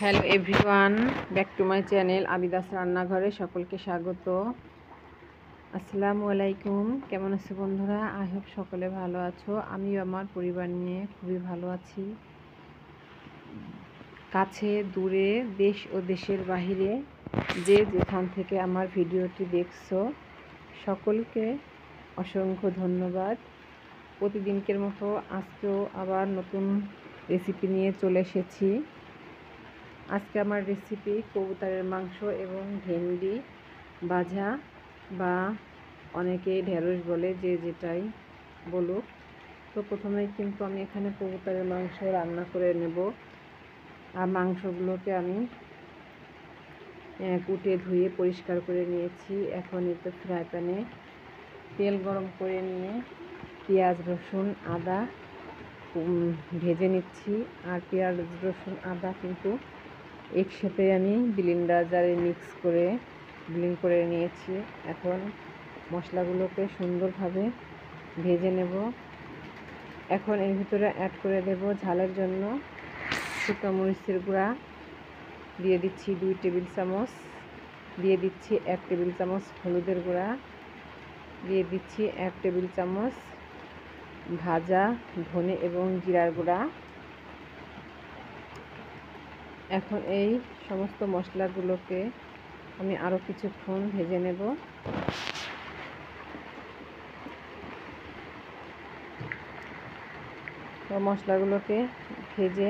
Hello everyone, back to my channel Abida's রান্নাঘরে সকলকে স্বাগত। আসসালামু আলাইকুম। কেমন আছো বন্ধুরা? আই হোপ সকলে ভালো আছো। আমিও আমার পরিবার নিয়ে খুবই ভালো আছি। কাছে দূরে, দেশ ও দেশের বাহিরে যে যেখান থেকে আমার ভিডিওটি দেখছো সকলকে অসংখ্য ধন্যবাদ। প্রতিদিনকের মতো আজকেও আবার নতুন রেসিপি নিয়ে চলে এসেছি। আজকে আমার রেসিপি কবুতরের মাংস এবং ভেন্ডি ভাজা, বা অনেকেই ঢেঁড়স বলে, যে যেটাই বলুক। তো প্রথমেই কিন্তু আমি এখানে কবুতরের মাংস রান্না করে নেব। আর মাংসগুলোকে আমি কুটে ধুয়ে পরিষ্কার করে নিয়েছি। এখন এতে ফ্রাই প্যানে তেল গরম করে নিয়ে পেঁয়াজ রসুন আদা ভেজে নিচ্ছি। আর পেঁয়াজ রসুন আদা কিন্তু একসাথে আমি ব্লেন্ডার জারে ব্লেন্ড করে নিয়েছি। এখন মশলাগুলোকে সুন্দরভাবে ভেজে নেব। এখন এর ভিতরে অ্যাড করে দেব ঝালের জন্য শুকনো মরিচের গুঁড়া, দিয়ে দিচ্ছি 2 টেবিল চামচ, দিয়ে দিচ্ছি 1 টেবিল চামচ হলুদের গুঁড়া, দিয়ে দিচ্ছি 1 টেবিল চামচ ভাজা ধনে এবং জিরার গুঁড়া। এখন এই সমস্ত মশলাগুলোকে আমি আরও কিছুক্ষণ ভেজে নেব। তো মশলাগুলোকে ভেজে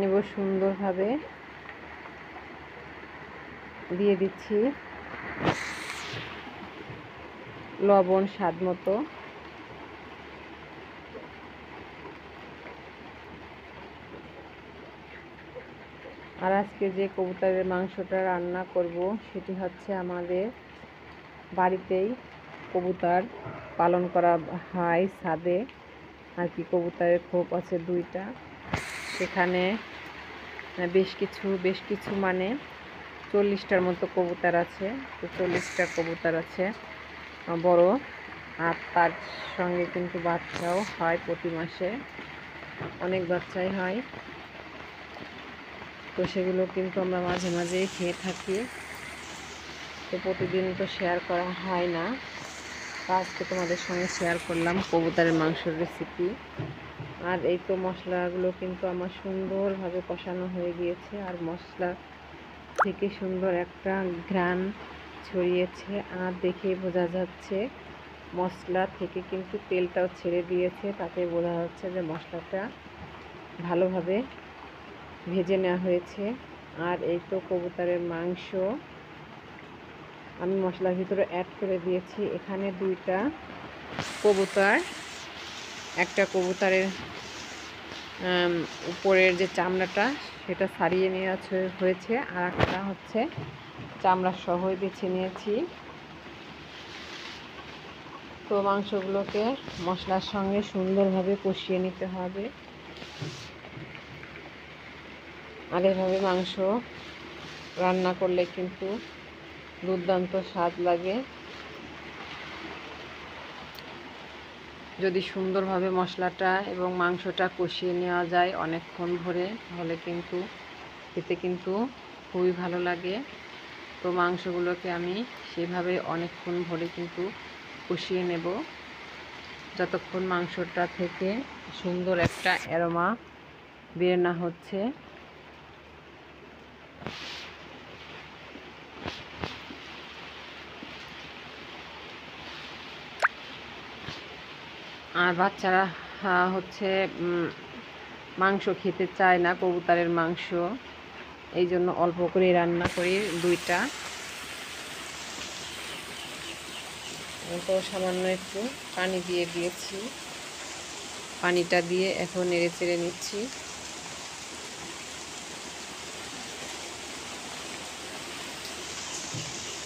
নেব সুন্দরভাবে। দিয়ে দিচ্ছি লবণ স্বাদ মতো। আর আজকে যে কবুতরের মাংসটা রান্না করব সেটি হচ্ছে আমাদের বাড়িতেই কবুতর পালন করা হয় ছাদে। আর কি কবুতরের খোপ আছে 2টা। সেখানে বেশ কিছু মানে 40টার মতো কবুতর আছে। তো 40টা কবুতর আছে বড়, আর তার সঙ্গে কিন্তু বাচ্চাও হয় প্রতি মাসে, অনেক বাচ্চাই হয়। তো সেগুলো কিন্তু আমরা মাঝে মাঝেই খেয়ে থাকি। তো প্রতিদিন তো শেয়ার করা হয় না। আজকে তোমাদের সঙ্গে শেয়ার করলাম কবুতরের মাংসের রেসিপি। আর এই তো মশলাগুলো কিন্তু আমার সুন্দরভাবে কষানো হয়ে গিয়েছে। আর মশলা থেকে সুন্দর একটা ঘ্রাণ ছড়িয়েছে। আর দেখেই বোঝা যাচ্ছে মশলা থেকে কিন্তু তেলটাও ছেড়ে দিয়েছে। তাতে বোঝা যাচ্ছে যে মশলাটা ভালোভাবে ভেজে নেওয়া হয়েছে। আর এই তো কবুতরের মাংস আমি মশলার ভিতরে অ্যাড করে দিয়েছি। এখানে 2টা কবুতর, একটা কবুতরের উপরের যে চামড়াটা সেটা ছাড়িয়ে নেওয়া হয়েছে, আর একটা হচ্ছে চামড়া সহই বেছে নিয়েছি। তো মাংসগুলোকে মশলার সঙ্গে সুন্দরভাবে কষিয়ে নিতে হবে। আর এভাবে মাংস রান্না করলে কিন্তু দুর্দান্ত স্বাদ লাগে। যদি সুন্দরভাবে মশলাটা এবং মাংসটা কষিয়ে নেওয়া যায় অনেকক্ষণ ধরে, তাহলে কিন্তু খেতে কিন্তু খুবই ভালো লাগে। তো মাংসগুলোকে আমি সেভাবে অনেকক্ষণ ধরে কিন্তু কষিয়ে নেব, যতক্ষণ মাংসটা থেকে সুন্দর একটা অ্যারোমা বের না হচ্ছে। আর বাচ্চারা হচ্ছে মাংস খেতে চায় না, কবুতরের মাংস, এই জন্য অল্প করে রান্না করি 2টা। তো সামান্য একটু পানি দিয়ে দিয়েছি। পানিটা দিয়ে এখন নেড়ে চেড়ে নিচ্ছি।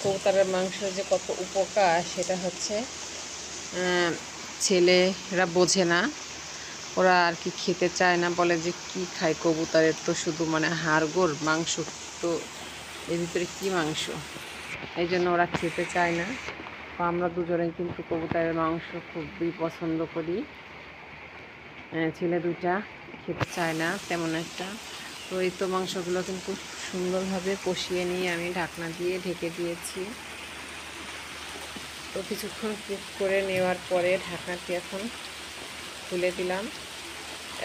কবুতরের মাংস যে কত উপকার সেটা হচ্ছে ছেলেরা বোঝে না, ওরা আর কি খেতে চায় না, বলে যে কি খায় কবুতরের তো শুধু মানে হাড়গোড় মাংস, তো এর ভিতরে কী মাংস, এই জন্য ওরা খেতে চায় না। তো আমরা দুজনেই কিন্তু কবুতরের মাংস খুবই পছন্দ করি। ছেলে 2টা খেতে চায় না তেমন একটা। তো এই তো মাংসগুলো কিন্তু সুন্দরভাবে কষিয়ে নিয়ে আমি ঢাকনা দিয়ে ঢেকে দিয়েছি। তো কিছুক্ষণ কুক করে নেওয়ার পরে ঢাকনাটি এখন খুলে দিলাম।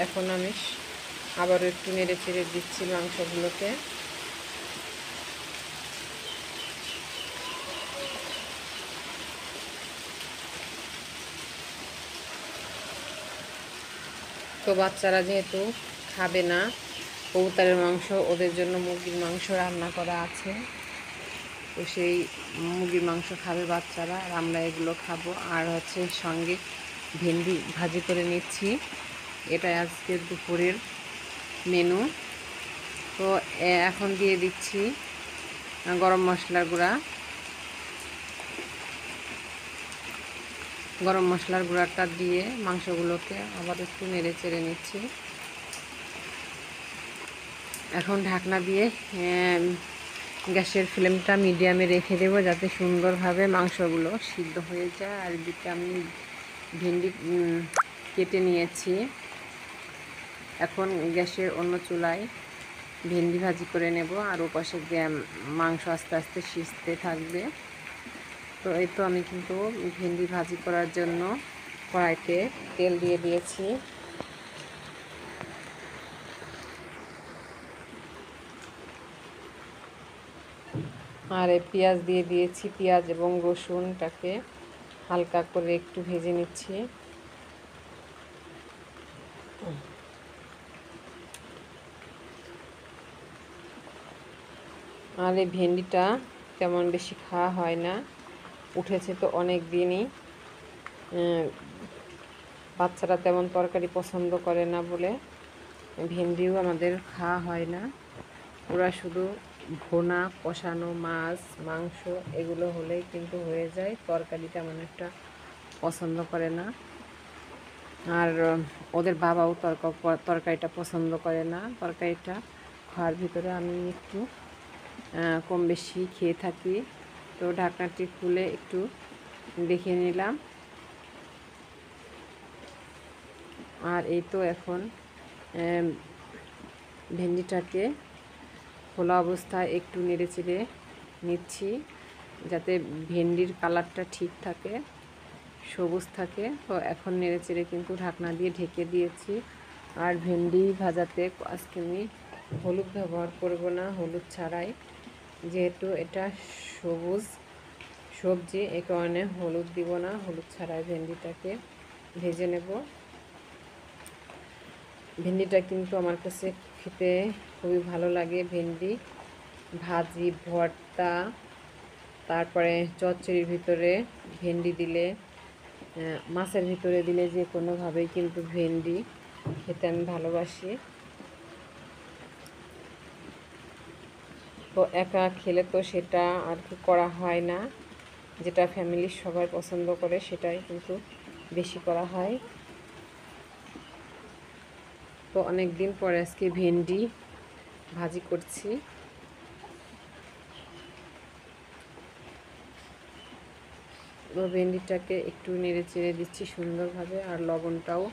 এখন আমি আবারও একটু নেড়ে চেড়ে দিচ্ছি মাংসগুলোকে। তো বাচ্চারা যেহেতু খাবে না কবুতরের মাংস, ওদের জন্য মুরগির মাংস রান্না করা আছে। তো সেই মুরগির মাংস খাবে বাচ্চারা, আর আমরা এগুলো খাবো। আর হচ্ছে সঙ্গে ভেন্ডি ভাজি করে নিচ্ছি। এটা আজকের দুপুরের মেনু। তো এখন দিয়ে দিচ্ছি গরম মশলার গুঁড়া। গরম মশলার গুঁড়াটা দিয়ে মাংসগুলোকে আবার একটু নেড়ে চেড়ে নিচ্ছি। এখন ঢাকনা দিয়ে গ্যাসের ফ্লেমটা মিডিয়ামে রেখে দেবো, যাতে সুন্দরভাবে মাংসগুলো সিদ্ধ হয়ে যায়। আর এদিকে আমি ভেন্ডি কেটে নিয়েছি। এখন গ্যাসের অন্য চুলায় ভেন্ডি ভাজি করে নেব, আর ওপাশে মাংস আস্তে আস্তে সিজতে থাকবে। তো এই তো আমি কিন্তু ভেন্ডি ভাজি করার জন্য কড়াইতে তেল দিয়ে দিয়েছি। আর পেঁয়াজ দিয়ে দিয়েছি। পেঁয়াজ এবং রসুনটাকে হালকা করে একটু ভেজে নিচ্ছি। আর এই ভেন্ডিটা তেমন বেশি খাওয়া হয় না, উঠেছে তো অনেক দিনই। বাচ্চারা তেমন তরকারি পছন্দ করে না বলে ভেন্ডিও আমাদের খাওয়া হয় না। ওরা শুধু ভোনা, কষানো মাছ, মাংস এগুলো হলেই কিন্তু হয়ে যায়। তরকারি তেমন একটা পছন্দ করে না। আর ওদের বাবাও তরকারিটা পছন্দ করে না। তরকারিটা খাওয়ার ভিতরে আমি একটু কম বেশি খেয়ে থাকি। তো ঢাকনাটি খুলে একটু দেখে নিলাম। আর এই তো এখন ভেন্ডিটাকে খোলা অবস্থায় একটু নেড়ে চেড়ে নিচ্ছি, যাতে ভেন্ডির কালারটা ঠিক থাকে, সবুজ থাকে। তো এখন নেড়ে চেড়ে কিন্তু ঢাকনা দিয়ে ঢেকে দিয়েছি। আর ভেন্ডি ভাজাতে আজকে আমি হলুদ ব্যবহার করব না, হলুদ ছাড়াই, যেহেতু এটা সবুজ সবজি, এ কারণে হলুদ দিব না। হলুদ ছাড়াই ভেন্ডিটাকে ভেজে নেব। ভেন্ডিটা কিন্তু আমার কাছে খেতে খুবই ভালো লাগে। ভেন্ডি ভাজি, ভর্তা, তারপরে চচ্চড়ির ভিতরে ভেন্ডি দিলে, মাছের ভিতরে দিলে, যে কোনোভাবেই কিন্তু ভেন্ডি খেতে আমি ভালোবাসি। তো একা খেলে তো সেটা আর কি করা হয় না, যেটা ফ্যামিলির সবাই পছন্দ করে সেটাই কিন্তু বেশি করা হয়। তো অনেক দিন পরে আজকে ভেন্ডি ভাজি করছি। তো ভেন্ডিটাকে একটু নেড়ে চেড়ে দিচ্ছি সুন্দরভাবে। আর লবণটাও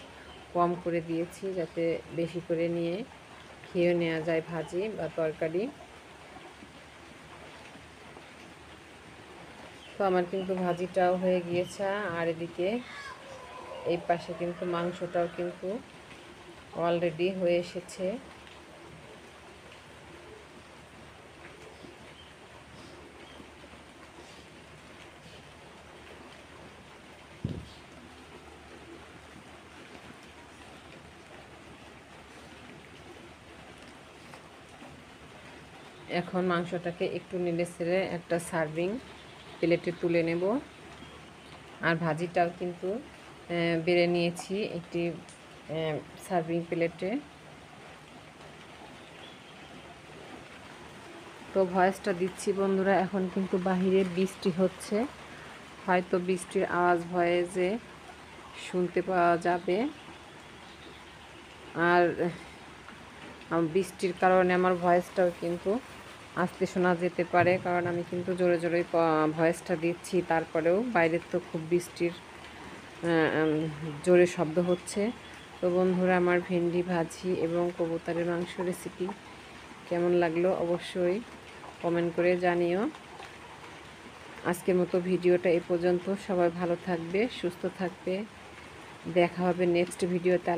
কম করে দিয়েছি, যাতে বেশি করে নিয়ে খেয়ে নেওয়া যায় ভাজি বা তরকারি। তো আমার কিন্তু ভাজিটাও হয়ে গিয়েছে। আর এদিকে এই পাশে কিন্তু মাংসটাও কিন্তু অলরেডি হয়ে এসেছে। এখন মাংসটাকে একটু নেড়ে চেড়ে একটা সার্ভিং প্লেটে তুলে নেব। আর ভাজিটাও কিন্তু বেড়ে নিয়েছি একটি সার্ভিং প্লেটে। তো ভয়েসটা দিচ্ছি বন্ধুরা, এখন কিন্তু বাহিরে বৃষ্টি হচ্ছে, হয়তো বৃষ্টির আওয়াজ ভয়েসে শুনতে পাওয়া যাবে। আর বৃষ্টির কারণে আমার ভয়েসটাও কিন্তু আস্তে শোনা যেতে পারে, কারণ আমি কিন্তু জোরে জোরে ভয়েসটা দিচ্ছি। তারপরেও বাইরের তো খুব বৃষ্টির জোরে শব্দ হচ্ছে। তো বন্ধুরা, আমার ভেন্ডি ভাজি এবং কবুতরের মাংস রেসিপি কেমন লাগলো অবশ্যই কমেন্ট করে জানিও। আজকের মতো ভিডিওটা এই পর্যন্ত। সবাই ভালো থাকবে, সুস্থ থাকবে। দেখা হবে নেক্সট ভিডিওতে।